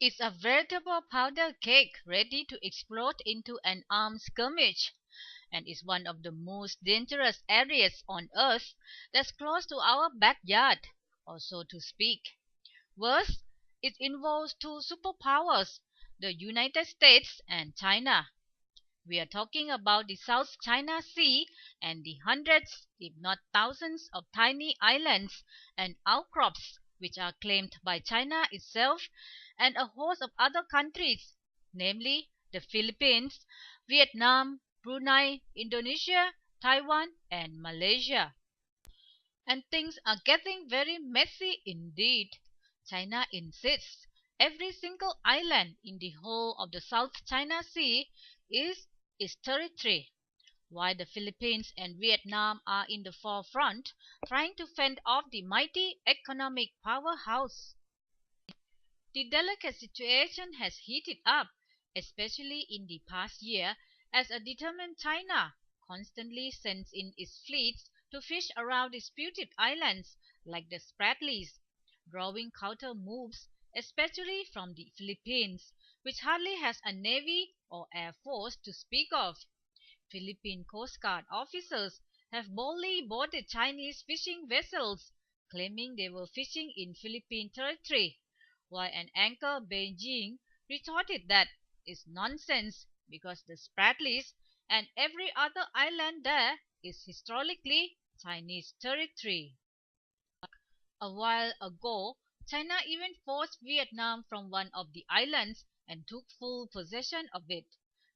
It's a veritable powder cake ready to explode into an armed skirmish, and is one of the most dangerous areas on Earth that's close to our backyard, or so to speak. Worse, it involves two superpowers, the United States and China. We are talking about the South China Sea and the hundreds, if not thousands, of tiny islands and outcrops which are claimed by China itself and a host of other countries, namely the Philippines, Vietnam, Brunei, Indonesia, Taiwan, and Malaysia. And things are getting very messy indeed. China insists every single island in the whole of the South China Sea is its territory, while the Philippines and Vietnam are in the forefront trying to fend off the mighty economic powerhouse. The delicate situation has heated up, especially in the past year, as a determined China constantly sends in its fleets to fish around disputed islands like the Spratlys, drawing counter moves, especially from the Philippines, which hardly has a navy or air force to speak of. Philippine Coast Guard officers have boldly boarded Chinese fishing vessels, claiming they were fishing in Philippine territory, while an anchor Beijing retorted that is nonsense because the Spratlys and every other island there is historically Chinese territory. A while ago, China even forced Vietnam from one of the islands and took full possession of it.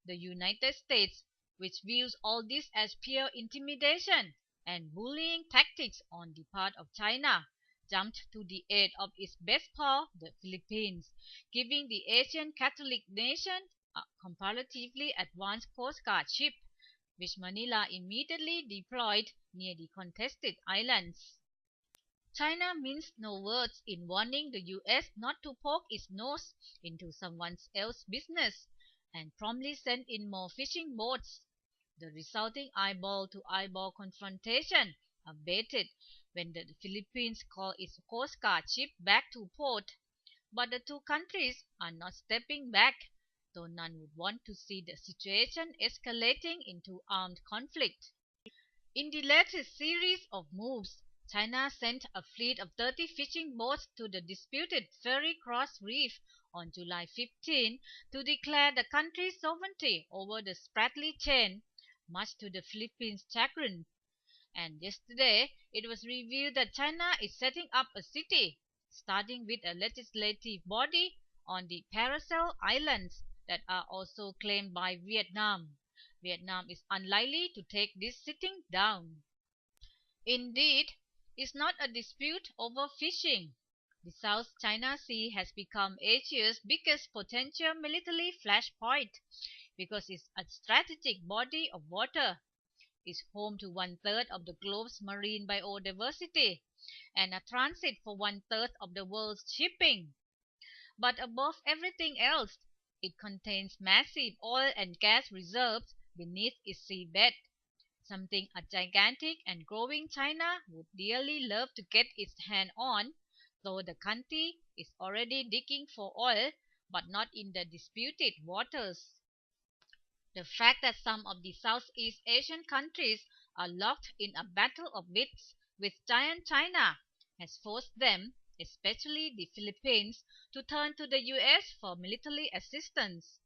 The United States, which views all this as pure intimidation and bullying tactics on the part of China, jumped to the aid of its best pal, the Philippines, giving the Asian Catholic nation a comparatively advanced Coast Guard ship, which Manila immediately deployed near the contested islands. China minced no words in warning the US not to poke its nose into someone else's business, and promptly sent in more fishing boats. The resulting eyeball-to-eyeball confrontation abated when the Philippines called its Coast Guard ship back to port, but the two countries are not stepping back, though none would want to see the situation escalating into armed conflict. In the latest series of moves, China sent a fleet of 30 fishing boats to the disputed Ferry Cross Reef on July 15 to declare the country's sovereignty over the Spratly chain, much to the Philippines' chagrin. And yesterday, it was revealed that China is setting up a city, starting with a legislative body on the Paracel Islands that are also claimed by Vietnam. Vietnam is unlikely to take this sitting down. Indeed, it's not a dispute over fishing. The South China Sea has become Asia's biggest potential military flashpoint because it's a strategic body of water, is home to one-third of the globe's marine biodiversity, and a transit for one-third of the world's shipping. But above everything else, it contains massive oil and gas reserves beneath its seabed, something a gigantic and growing China would dearly love to get its hand on, though the country is already digging for oil, but not in the disputed waters. The fact that some of the Southeast Asian countries are locked in a battle of wits with giant China has forced them, especially the Philippines, to turn to the US for military assistance.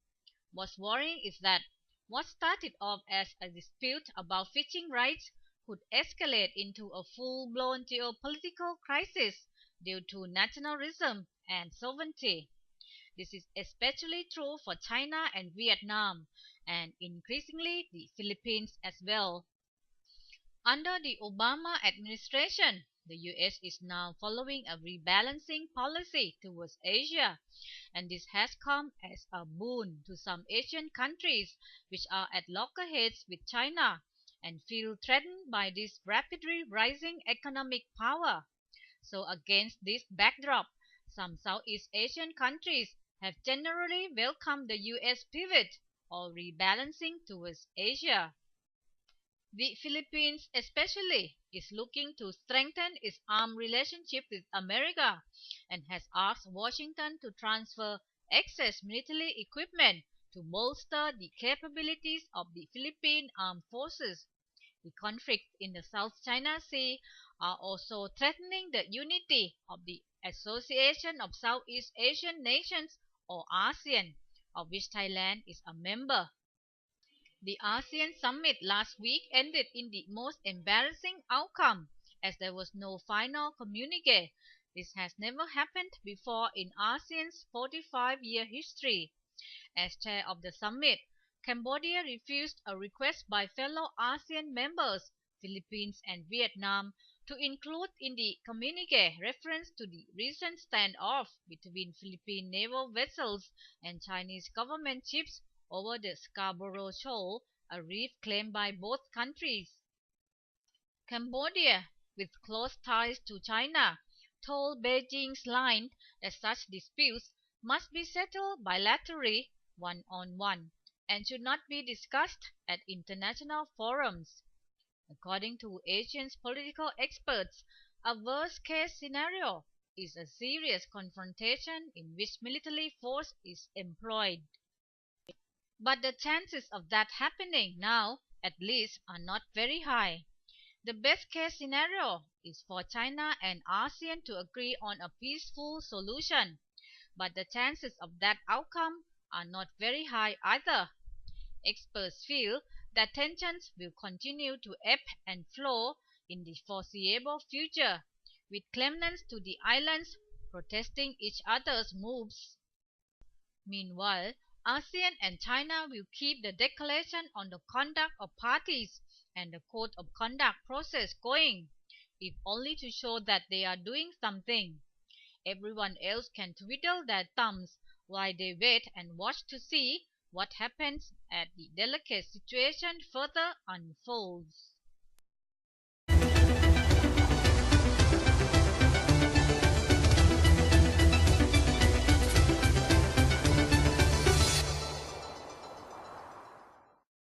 What's worrying is that what started off as a dispute about fishing rights could escalate into a full-blown geopolitical crisis due to nationalism and sovereignty. This is especially true for China and Vietnam, and increasingly the Philippines as well. Under the Obama administration, the US is now following a rebalancing policy towards Asia, and this has come as a boon to some Asian countries which are at loggerheads with China and feel threatened by this rapidly rising economic power. So against this backdrop, some Southeast Asian countries have generally welcomed the US pivot or rebalancing towards Asia. The Philippines especially is looking to strengthen its armed relationship with America and has asked Washington to transfer excess military equipment to bolster the capabilities of the Philippine armed forces. The conflicts in the South China Sea are also threatening the unity of the Association of Southeast Asian Nations, or ASEAN, of which Thailand is a member. The ASEAN summit last week ended in the most embarrassing outcome, as there was no final communique. This has never happened before in ASEAN's 45-year history. As chair of the summit, Cambodia refused a request by fellow ASEAN members, Philippines and Vietnam, to include in the communique reference to the recent standoff between Philippine naval vessels and Chinese government ships over the Scarborough Shoal, a reef claimed by both countries. Cambodia, with close ties to China, told Beijing's line that such disputes must be settled bilaterally, one-on-one, and should not be discussed at international forums. According to Asian political experts, a worst-case scenario is a serious confrontation in which military force is employed. But the chances of that happening now, at least, are not very high. The best case scenario is for China and ASEAN to agree on a peaceful solution, but the chances of that outcome are not very high either. Experts feel that tensions will continue to ebb and flow in the foreseeable future, with claimants to the islands protesting each other's moves. Meanwhile, ASEAN and China will keep the Declaration on the Conduct of Parties and the Code of Conduct process going, if only to show that they are doing something. Everyone else can twiddle their thumbs while they wait and watch to see what happens as the delicate situation further unfolds.